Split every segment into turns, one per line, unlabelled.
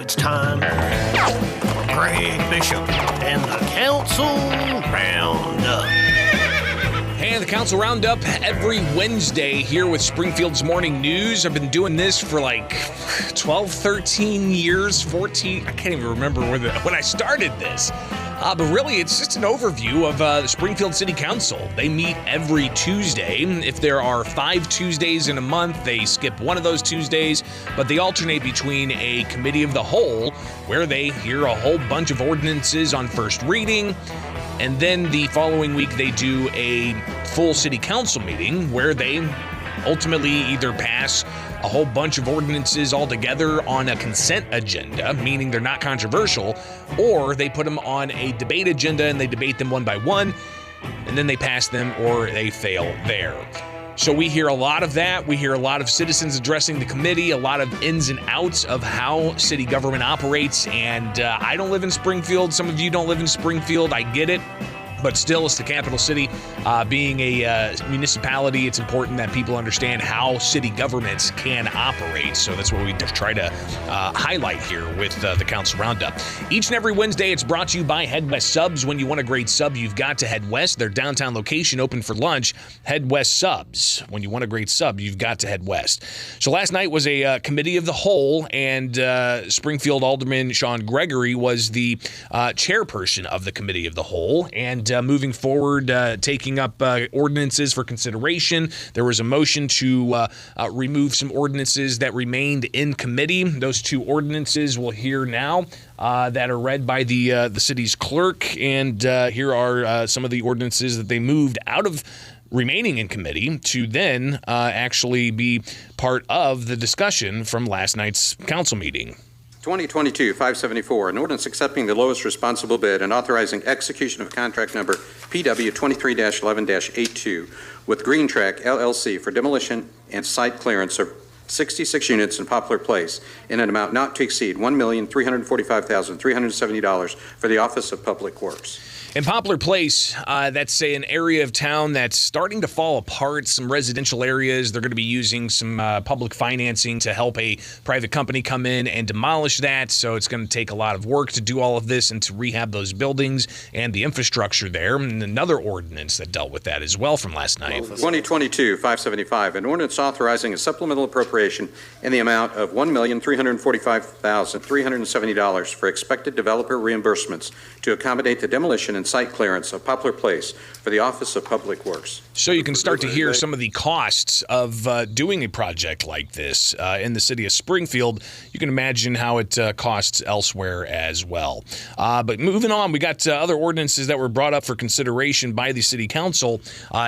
it's time for Greg Bishop and the Council Roundup.
And the Council Roundup every Wednesday here with Springfield's Morning News. I've been doing this for like 12, 13 years, 14. I can't even remember when I started this. But really, it's just an overview of the Springfield City Council. They meet every Tuesday. If there are 5 Tuesdays in a month, they skip one of those Tuesdays, but they alternate between a committee of the whole, where they hear a whole bunch of ordinances on first reading, and then the following week they do a full city council meeting where they ultimately either pass a whole bunch of ordinances all together on a consent agenda, meaning they're not controversial, or they put them on a debate agenda and they debate them one by one, and then they pass them or they fail there. So we hear a lot of that. We hear a lot of citizens addressing the committee, a lot of ins and outs of how city government operates. And I don't live in Springfield. Some of you don't live in Springfield. I get it. But still, it's the capital city. Being a municipality, it's important that people understand how city governments can operate. So that's what we try to highlight here with the Council Roundup. Each and every Wednesday, it's brought to you by Head West Subs. When you want a great sub, you've got to head west. Their downtown location open for lunch. Head West Subs. When you want a great sub, you've got to head west. So last night was a committee of the whole, and Springfield Alderman Sean Gregory was the chairperson of the committee of the whole. And moving forward, taking up ordinances for consideration. There was a motion to remove some ordinances that remained in committee. Those 2 ordinances we'll hear now that are read by the city's clerk. And here are some of the ordinances that they moved out of remaining in committee to then actually be part of the discussion from last night's council meeting.
2022-574, an ordinance accepting the lowest responsible bid and authorizing execution of contract number PW 23-11-82 with Green Track LLC for demolition and site clearance of 66 units in Poplar Place in an amount not to exceed $1,345,370 for the Office of Public Works.
In Poplar Place, that's an area of town that's starting to fall apart. Some residential areas, they're going to be using some public financing to help a private company come in and demolish that. So it's going to take a lot of work to do all of this and to rehab those buildings and the infrastructure there. And another ordinance that dealt with that as well from last night.
2022-575, an ordinance authorizing a supplemental appropriation in the amount of $1,345,370 for expected developer reimbursements to accommodate the demolition and site clearance of Poplar Place for the Office of Public Works.
So you can start to hear some of the costs of doing a project like this in the city of Springfield. You can imagine how it costs elsewhere as well. But moving on, we got other ordinances that were brought up for consideration by the city council,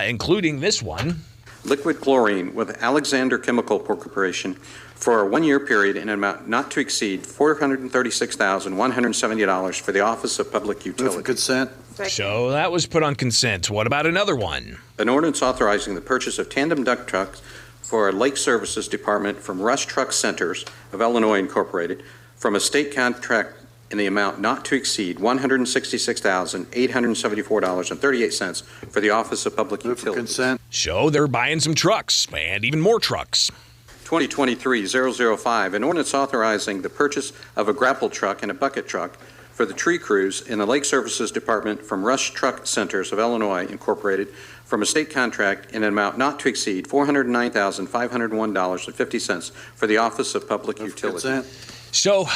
including this one.
Liquid chlorine with Alexander Chemical Corporation for a 1-year period in an amount not to exceed $436,170 for the Office of Public Utility.
Move for consent.
So that was put on consent. What about another one?
An ordinance authorizing the purchase of tandem duck trucks for a Lake Services Department from Rush Truck Centers of Illinois Incorporated from a state contract in the amount not to exceed $166,874.38 for the Office of Public
Move for
Utilities.
consent.
So they're buying some trucks and even more trucks.
2023-005, an ordinance authorizing the purchase of a grapple truck and a bucket truck for the tree crews in the Lake Services Department from Rush Truck Centers of Illinois Incorporated from a state contract in an amount not to exceed $409,501.50 for the Office of Public Utilities.
Consent.
So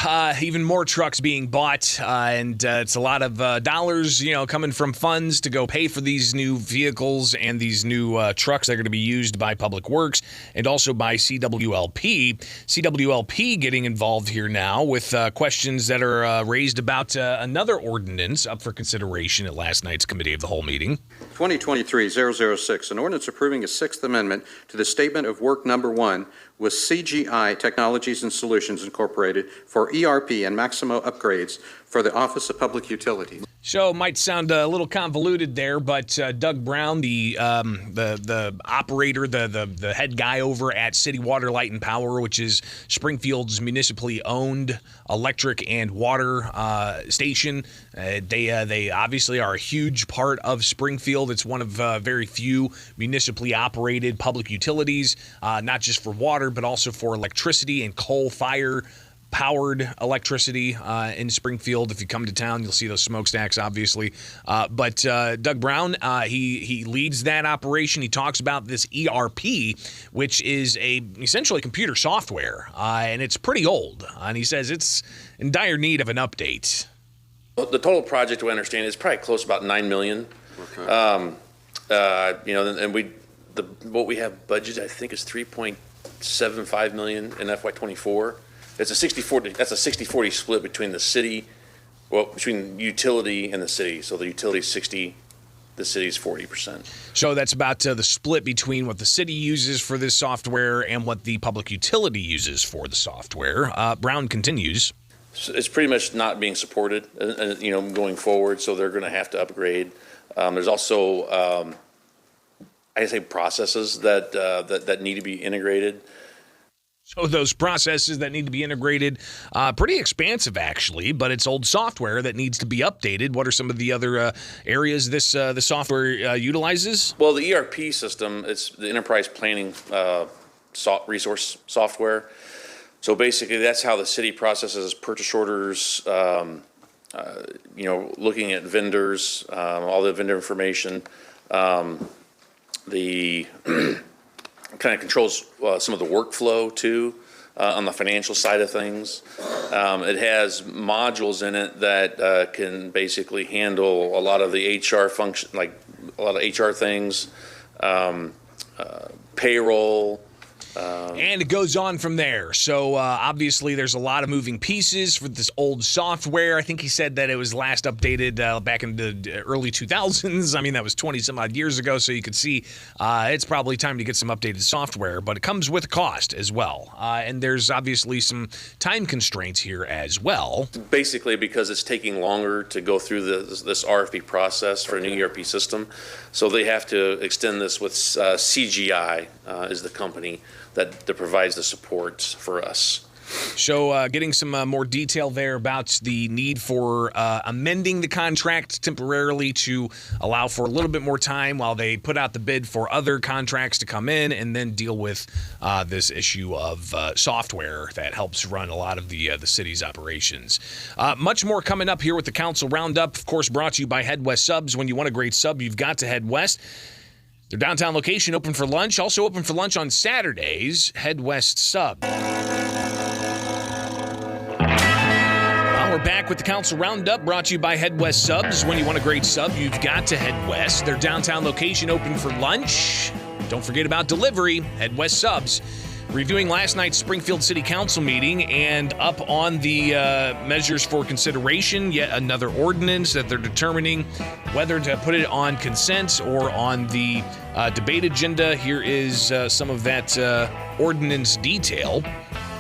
even more trucks being bought, and it's a lot of dollars, coming from funds to go pay for these new vehicles and these new trucks that are going to be used by Public Works and also by CWLP. CWLP getting involved here now with questions that are raised about another ordinance up for consideration at last night's Committee of the Whole meeting.
2023-006, an ordinance approving a Sixth Amendment to the Statement of Work Number 1 with CGI Technologies and Solutions Incorporated for ERP and Maximo upgrades for the Office of Public Utilities.
So it might sound a little convoluted there, but Doug Brown, the operator, the head guy over at City Water, Light and Power, which is Springfield's municipally owned electric and water station, they obviously are a huge part of Springfield. It's one of very few municipally operated public utilities, not just for water, but also for electricity and coal fire powered electricity in Springfield. If you come to town, you'll see those smokestacks, obviously. But Doug Brown, he leads that operation. He talks about this ERP, which is essentially computer software, and it's pretty old. And he says it's in dire need of an update.
Well, the total project, we understand, is probably close to about $9 million. Okay. And what we have budgeted, I think, is $3.75 million in FY24. It's a 60-40. That's a 60-40 split between the city, between utility and the city. So the utility is 60, the city's 40%.
So that's about the split between what the city uses for this software and what the public utility uses for the software. Brown continues.
So it's pretty much not being supported, going forward. So they're going to have to upgrade. There's also, I say, processes that need to be integrated.
So those processes that need to be integrated, pretty expansive actually, but it's old software that needs to be updated. What are some of the other areas the software utilizes?
Well, the ERP system, it's the enterprise planning resource software. So basically, that's how the city processes purchase orders, looking at vendors, all the vendor information. The kind of controls some of the workflow too on the financial side of things. It has modules in it that can basically handle a lot of the HR function, like a lot of HR things, payroll.
And it goes on from there. So obviously there's a lot of moving pieces for this old software. I think he said that it was last updated back in the early 2000s. I mean, that was 20 some odd years ago. So you could see it's probably time to get some updated software, but it comes with a cost as well. And there's obviously some time constraints here as well.
Basically because it's taking longer to go through this RFP process for a new ERP system. So they have to extend this with CGI is the company that provides the support for us.
So getting some more detail there about the need for amending the contract temporarily to allow for a little bit more time while they put out the bid for other contracts to come in and then deal with this issue of software that helps run a lot of the city's operations. Much more coming up here with the Council Roundup, of course, brought to you by Head West Subs. When you want a great sub, you've got to head west. Their downtown location open for lunch, also open for lunch on Saturdays. Head West Sub. Well, we're back with the Council Roundup, brought to you by Head West Subs. When you want a great sub, you've got to head west. Their downtown location open for lunch. Don't forget about delivery. Head West Subs. Reviewing last night's Springfield City Council meeting and up on the measures for consideration, yet another ordinance that they're determining whether to put it on consent or on the debate agenda. Here is some of that ordinance detail.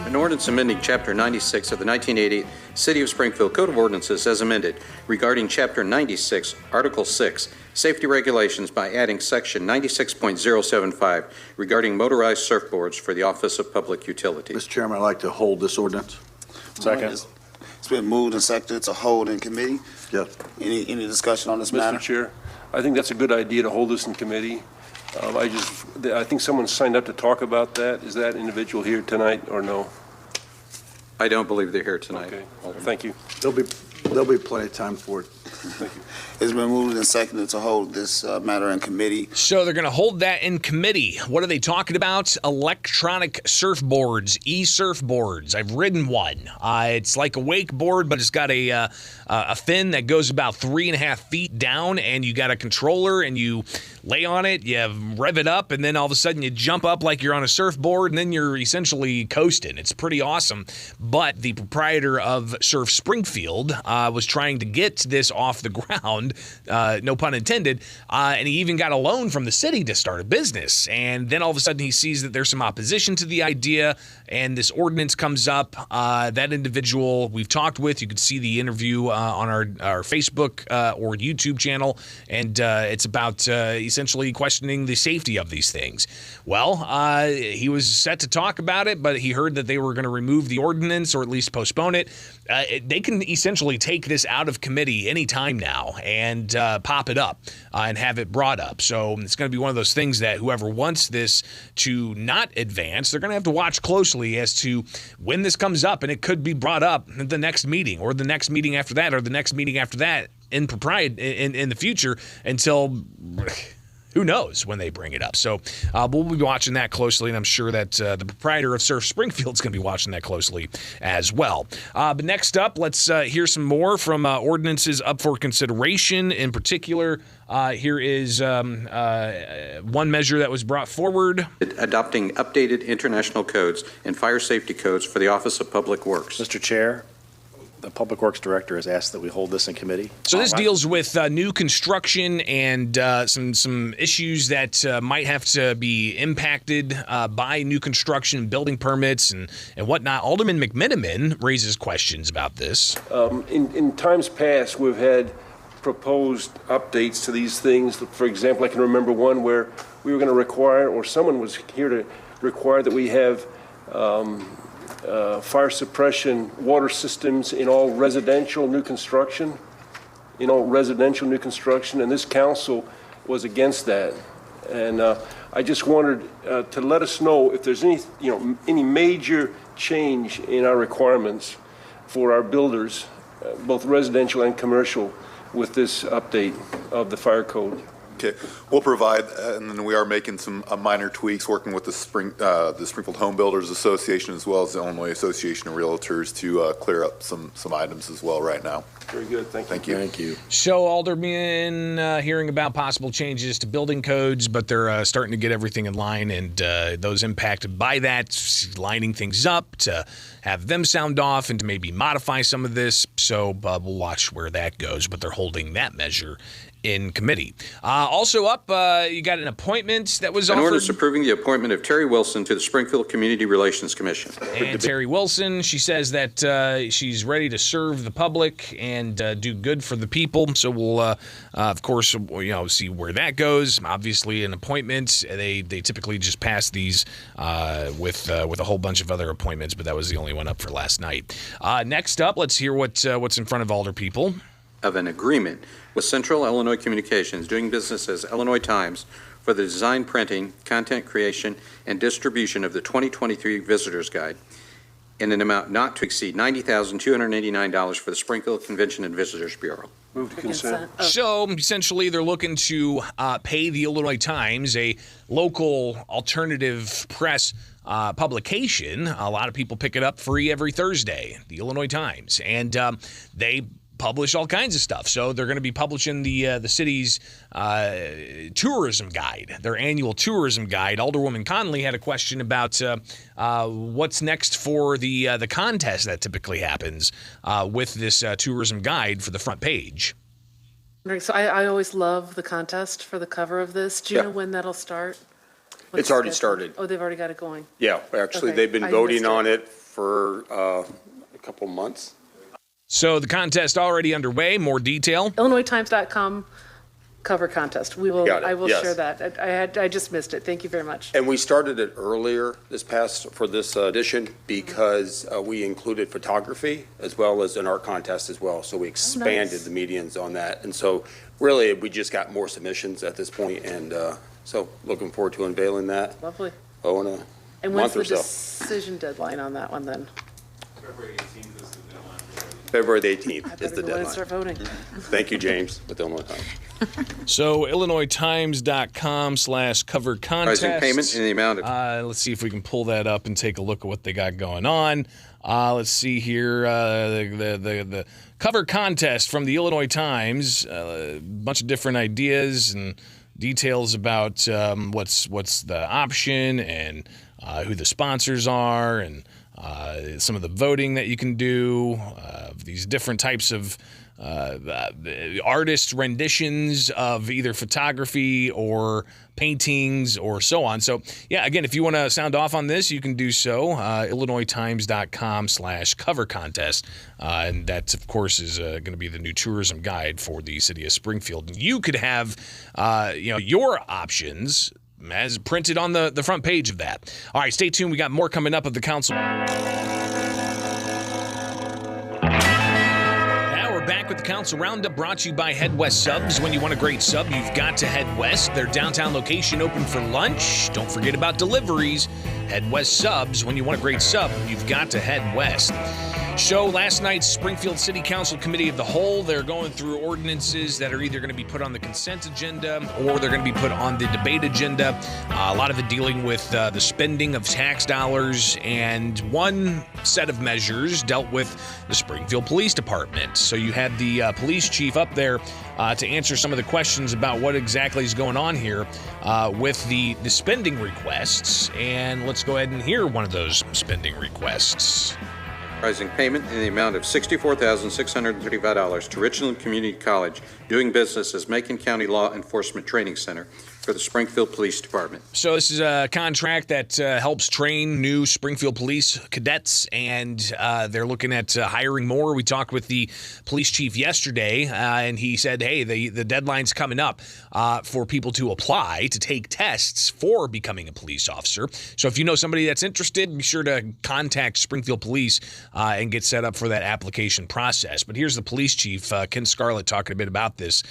An ordinance amending Chapter 96 of the 1988 City of Springfield Code of Ordinances as amended regarding Chapter 96, Article 6, Safety Regulations by adding Section 96.075 regarding motorized surfboards for the Office of Public Utilities.
Mr. Chairman, I'd like to hold this ordinance.
Second. It's been moved and seconded to hold in committee.
Yes.
Any discussion on this matter?
Mr. Chair, I think that's a good idea to hold this in committee. I think someone signed up to talk about that. Is that individual here tonight or no?
I don't believe they're here tonight.
Okay, thank you.
There'll be plenty of time for it.
Thank you.
It's been moved and seconded to hold this matter in committee.
So they're going to hold that in committee. What are they talking about? Electronic surfboards, e-surfboards. I've ridden one. It's like a wakeboard, but it's got a fin that goes about 3.5 feet down, and you got a controller, and you lay on it, you rev it up, and then all of a sudden you jump up like you're on a surfboard, and then you're essentially coasting. It's pretty awesome. But the proprietor of Surf Springfield was trying to get this off the ground, no pun intended, and he even got a loan from the city to start a business. And then all of a sudden he sees that there's some opposition to the idea, and this ordinance comes up. That individual we've talked with, you could see the interview on our Facebook or YouTube channel, and it's about essentially questioning the safety of these things. Well, he was set to talk about it, but he heard that they were going to remove the ordinance or at least postpone it. They can essentially take this out of committee anytime now and pop it up and have it brought up. So it's going to be one of those things that whoever wants this to not advance, they're going to have to watch closely as to when this comes up, and it could be brought up at the next meeting or the next meeting after that or the next meeting after that in the future until who knows when they bring it up. So we'll be watching that closely, and I'm sure that the proprietor of Surf Springfield is going to be watching that closely as well. But next up, let's hear some more from ordinances up for consideration. In particular, here is one measure that was brought forward.
Adopting updated international codes and fire safety codes for the Office of Public Works.
Mr. Chair, the Public Works Director has asked that we hold this in committee.
So this deals with new construction and some issues that might have to be impacted by new construction, building permits, and whatnot. Alderman McMenamin raises questions about this.
In times past, we've had proposed updates to these things. For example, I can remember one where we were going to require, or someone was here to require that we have fire suppression water systems in all residential new construction, and this council was against that. And I just wanted to let us know if there's any major change in our requirements for our builders, both residential and commercial, with this update of the fire code.
Okay, we'll provide, and then we are making some minor tweaks, working with the Springfield Home Builders Association as well as the Illinois Association of Realtors to clear up some items as well right now.
Very good, thank you.
Thank you.
So Alderman hearing about possible changes to building codes, but they're starting to get everything in line, and those impacted by that, lining things up to have them sound off and to maybe modify some of this. So we'll watch where that goes, but they're holding that measure in committee. Also up, you got an appointment that was offered.
An ordinance approving the appointment of Terry Wilson to the Springfield Community Relations Commission.
And Terry Wilson, she says that she's ready to serve the public and do good for the people. So we'll, of course, see where that goes. Obviously, an appointment, they typically just pass these with a whole bunch of other appointments, but that was the only one up for last night. Next up, let's hear what's in front of Alder people.
Of an agreement with Central Illinois Communications doing business as Illinois Times for the design, printing, content creation, and distribution of the 2023 Visitors Guide in an amount not to exceed $90,289 for the Springfield Convention and Visitors Bureau.
Move to consent.
So essentially, they're looking to pay the Illinois Times, a local alternative press publication. A lot of people pick it up free every Thursday, the Illinois Times, and they publish all kinds of stuff. So they're going to be publishing the city's tourism guide, their annual tourism guide. Alderwoman Conley had a question about what's next for the contest that typically happens with this tourism guide for the front page.
So I always love the contest for the cover of this. Do you know when that'll start?
It's already started.
Oh, they've already got it going.
Yeah, actually,
Okay.
they've been
I
voting
missed
on it for a couple months.
So the contest already underway. More detail.
IllinoisTimes.com cover contest.
Got it,
I will
yes.
share that. I just missed it. Thank you very much.
And we started it earlier for this edition because we included photography as well as an art contest as well. So we expanded the medians on that. And so really, we just got more submissions at this point, and so looking forward to unveiling that.
Lovely.
In a
And
month
when's
or
the
so.
decision deadline on that one then?
February the
I
18th is
better
the
go in and
deadline.
start voting.
Thank you, James, with Illinois Times.
So IllinoisTimes.com/cover contest.
Authorizing payment in the amount of
Let's see if we can pull that up and take a look at what they got going on. Let's see here. The cover contest from the Illinois Times. A bunch of different ideas and details about what's the option and who the sponsors are and some of the voting that you can do, these different types of artist renditions of either photography or paintings or so on. So, yeah, again, if you want to sound off on this, you can do so. IllinoisTimes.com/cover contest. And that, of course, is going to be the new tourism guide for the city of Springfield. And you could have, your options as printed on the front page of that. All right, stay tuned. We got more coming up of the council. Back with the Council Roundup, brought to you by Head West Subs. When you want a great sub, you've got to head west. Their downtown location open for lunch. Don't forget about deliveries. Head West Subs. When you want a great sub, you've got to head west. So last night's Springfield City Council Committee of the Whole, they're going through ordinances that are either going to be put on the consent agenda or they're going to be put on the debate agenda. A lot of it dealing with the spending of tax dollars, and one set of measures dealt with the Springfield Police Department. So you had the police chief up there to answer some of the questions about what exactly is going on here with the spending requests. And let's go ahead and hear one of those spending requests.
Authorizing payment in the amount of $64,635 to Richland Community College, doing business as Macon County Law Enforcement Training Center for the Springfield Police Department.
So this is a contract that helps train new Springfield police cadets, and they're looking at hiring more. We talked with the police chief yesterday, and he said, hey, the deadline's coming up for people to apply to take tests for becoming a police officer. So if you know somebody that's interested, be sure to contact Springfield Police and get set up for that application process. But here's the police chief, Ken Scarlett, talking a bit about this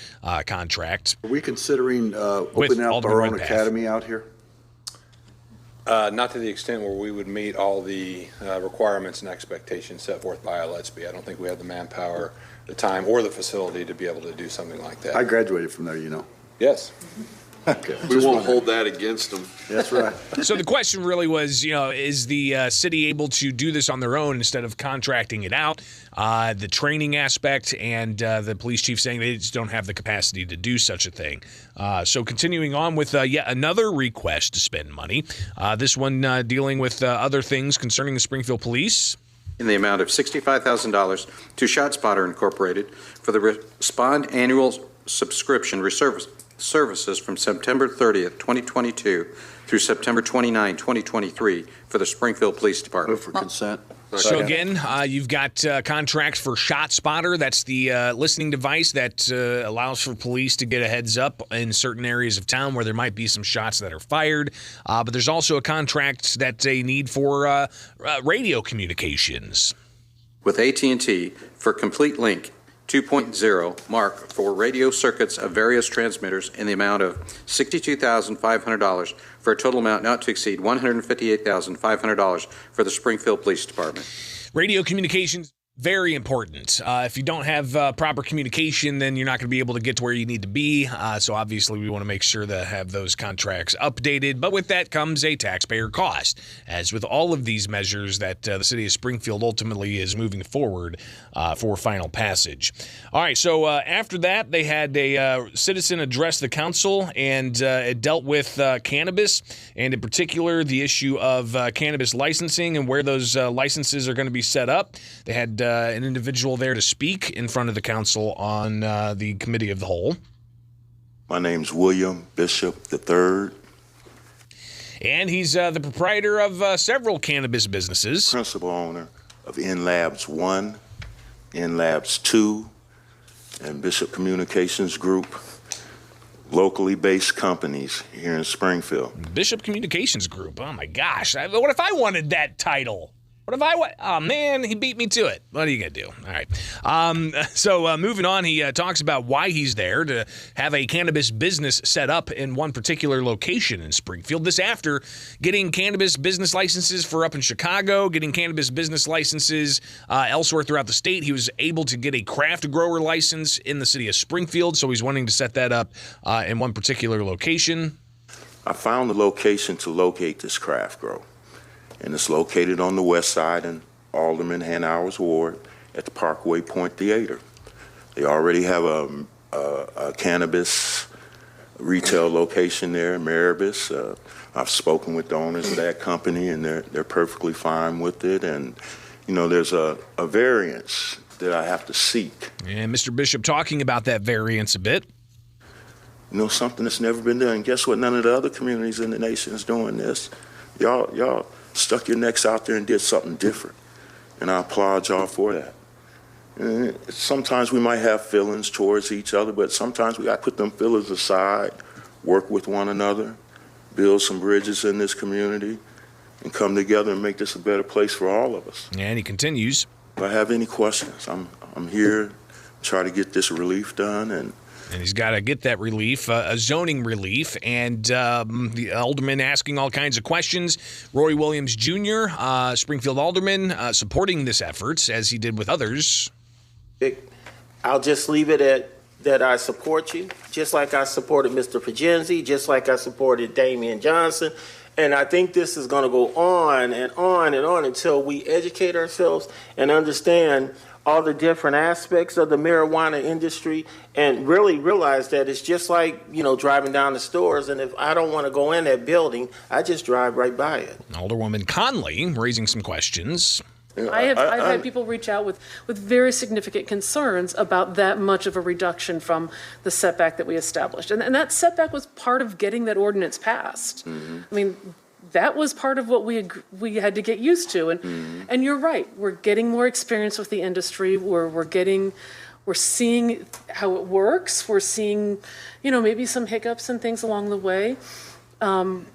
contract.
Are we considering opening up our own academy out here?
Not to the extent where we would meet all the requirements and expectations set forth by LSB. I don't think we have the manpower, the time, or the facility to be able to do something like that.
I graduated from there, you know.
Yes.
Okay.
We won't hold that against them.
That's right.
So the question really was, is the city able to do this on their own instead of contracting it out? The training aspect, and the police chief saying they just don't have the capacity to do such a thing. So continuing on with yet another request to spend money, this one dealing with other things concerning the Springfield Police.
In the amount of $65,000 to ShotSpotter Incorporated for the Respond Annual Subscription Services from September 30th, 2022 through September 29, 2023 for the Springfield Police Department.
Move for consent.
So again, you've got contracts for ShotSpotter. That's the listening device that allows for police to get a heads up in certain areas of town where there might be some shots that are fired. But there's also a contract that they need for radio communications.
With AT&T for Complete Link 2.0 mark for radio circuits of various transmitters in the amount of $62,500 for a total amount not to exceed $158,500 for the Springfield Police Department.
Radio communications, very important. If you don't have proper communication, then you're not going to be able to get to where you need to be. So obviously we want to make sure to have those contracts updated. But with that comes a taxpayer cost, as with all of these measures that the city of Springfield ultimately is moving forward for final passage. All right, so after that, they had a citizen address the council, and it dealt with cannabis, and in particular the issue of cannabis licensing and where those licenses are going to be set up. They had an individual there to speak in front of the council on the committee of the whole.
My name's William Bishop III.
And he's the proprietor of several cannabis businesses.
Principal owner of NLabs 1, NLabs 2, and Bishop Communications Group, locally based companies here in Springfield.
Bishop Communications Group, oh my gosh. What if I wanted that title? What if oh man, he beat me to it. What are you going to do? All right. So moving on, he talks about why he's there to have a cannabis business set up in one particular location in Springfield. This after getting cannabis business licenses for up in Chicago, getting cannabis business licenses elsewhere throughout the state. He was able to get a craft grower license in the city of Springfield, so he's wanting to set that up in one particular location.
I found the location to locate this craft grow. And it's located on the west side in Alderman Hanauer's ward at the Parkway Point Theater. They already have a cannabis retail location there, Maribis. I've spoken with the owners of that company, and they're perfectly fine with it. And, there's a variance that I have to seek.
And Mr. Bishop talking about that variance a bit.
Something that's never been done. Guess what? None of the other communities in the nation is doing this. Y'all stuck your necks out there and did something different. And I applaud y'all for that. And sometimes we might have feelings towards each other, but sometimes we got to put them feelings aside, work with one another, build some bridges in this community, and come together and make this a better place for all of us.
And he continues.
If I have any questions, I'm here to try to get this relief done, and
he's got to get that relief, a zoning relief, and the alderman asking all kinds of questions. Roy Williams Jr., Springfield alderman, supporting this effort, as he did with others.
I'll just leave it at that. I support you, just like I supported Mr. Pagenzi, just like I supported Damian Johnson. And I think this is going to go on and on and on until we educate ourselves and understand all the different aspects of the marijuana industry and really realize that it's just like, driving down the stores. And if I don't want to go in that building, I just drive right by it.
Alderwoman Conley raising some questions.
I've had people reach out with very significant concerns about that much of a reduction from the setback that we established. And that setback was part of getting that ordinance passed. Mm-hmm. I mean, that was part of what we had to get used to. And you're right. We're getting more experience with the industry. We're seeing how it works. We're seeing, maybe some hiccups and things along the way.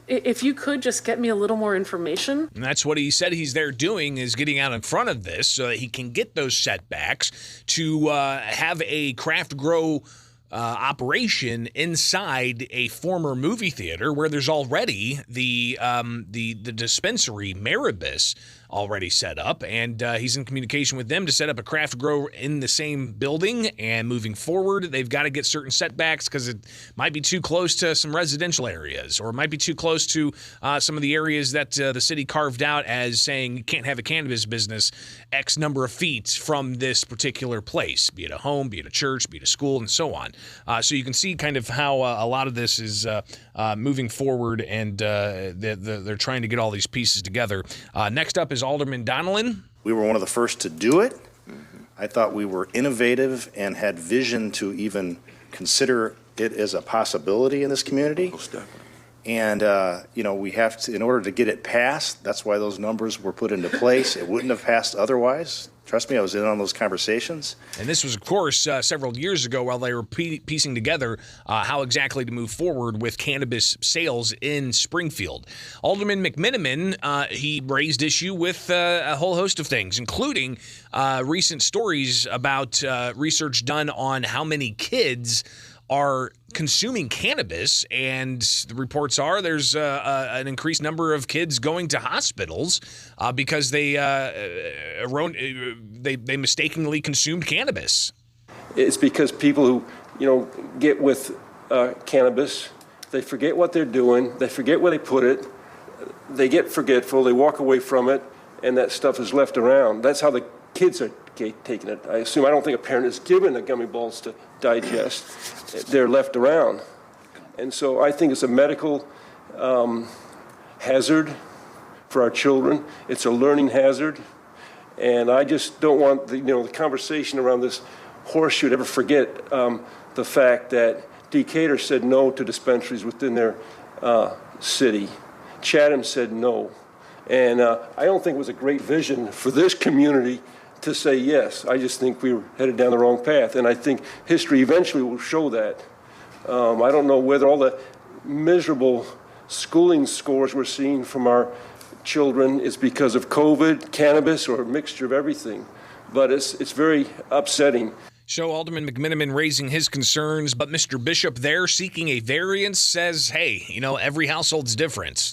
If you could just get me a little more information.
And that's what he said he's there doing, is getting out in front of this so that he can get those setbacks to have a craft grow operation inside a former movie theater where there's already the dispensary Maribis already set up, and he's in communication with them to set up a craft grow in the same building. And moving forward, they've got to get certain setbacks because it might be too close to some residential areas, or it might be too close to some of the areas that the city carved out as saying you can't have a cannabis business X number of feet from this particular place, be it a home, be it a church, be it a school, and so on. So you can see kind of how a lot of this is moving forward, and they're trying to get all these pieces together. Next up is Alderman Donnellan.
We were one of the first to do it. I thought we were innovative and had vision to even consider it as a possibility in this community.
Most definitely.
And, we have to, in order to get it passed, that's why those numbers were put into place. It wouldn't have passed otherwise. Trust me, I was in on those conversations.
And this was, of course, several years ago while they were piecing together how exactly to move forward with cannabis sales in Springfield. Alderman McMiniman, he raised issue with a whole host of things, including recent stories about research done on how many kids are consuming cannabis, and the reports are there's an increased number of kids going to hospitals because they mistakenly consumed cannabis.
It's because people who get with cannabis, they forget what they're doing, they forget where they put it, they get forgetful, they walk away from it, and that stuff is left around. That's how the kids are taking it. I don't think a parent is given the gummy balls to digest. They're left around. And so I think it's a medical hazard for our children. It's a learning hazard. And I just don't want the conversation around this horseshoe to ever forget the fact that Decatur said no to dispensaries within their city. Chatham said no. And I don't think it was a great vision for this community to say yes. I just think we were headed down the wrong path, and I think history eventually will show that. I don't know whether all the miserable schooling scores we're seeing from our children is because of COVID, cannabis, or a mixture of everything, but it's very upsetting.
So Alderman McMiniman raising his concerns, but Mr. Bishop there seeking a variance says, hey, every household's different.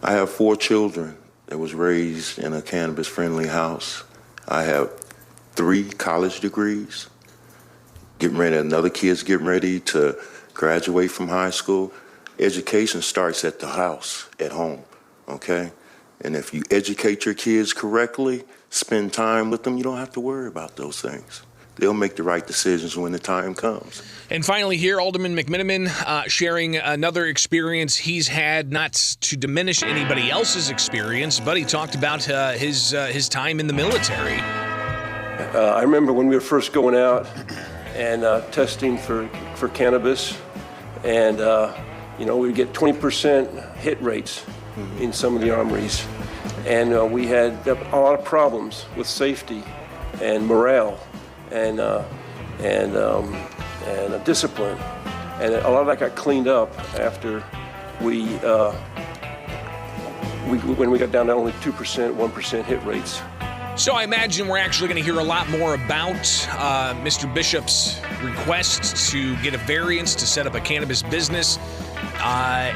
I have 4 children that was raised in a cannabis-friendly house. I have 3 college degrees. Another kid's getting ready to graduate from high school. Education starts at the house, at home, okay? And if you educate your kids correctly, spend time with them, you don't have to worry about those things. They'll make the right decisions when the time comes.
And finally here, Alderman McMiniman sharing another experience he's had, not to diminish anybody else's experience, but he talked about his time in the military.
I remember when we were first going out and testing for cannabis, and we'd get 20% hit rates in some of the armories, and we had a lot of problems with safety and morale and discipline, and a lot of that got cleaned up after when we got down to only 2%, 1% hit rates.
So I imagine we're actually going to hear a lot more about Mr. Bishop's request to get a variance to set up a cannabis business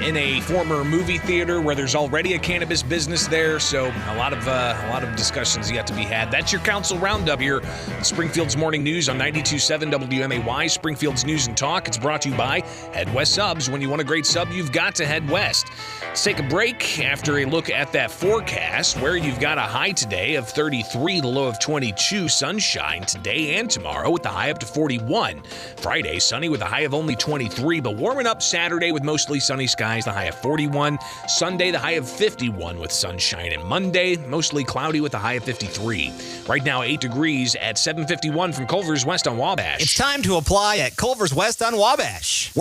in a former movie theater where there's already a cannabis business there. So a lot of discussions yet to be had. That's your council roundup here at Springfield's Morning News on 92.7 WMAY, Springfield's News and Talk. It's brought to you by Head West Subs. When you want a great sub, you've got to head west. Let's take a break after a look at that forecast, where you've got a high today of 33, the low of 22, sunshine today and tomorrow with the high up to 41. Friday, sunny with a high of only 23, but warming up Saturday with mostly sunny skies, the high of 41. Sunday, the high of 51 with sunshine, and Monday, mostly cloudy with a high of 53. Right now, 8 degrees at 7:51 from Culver's West on Wabash.
It's time to apply at Culver's West on Wabash.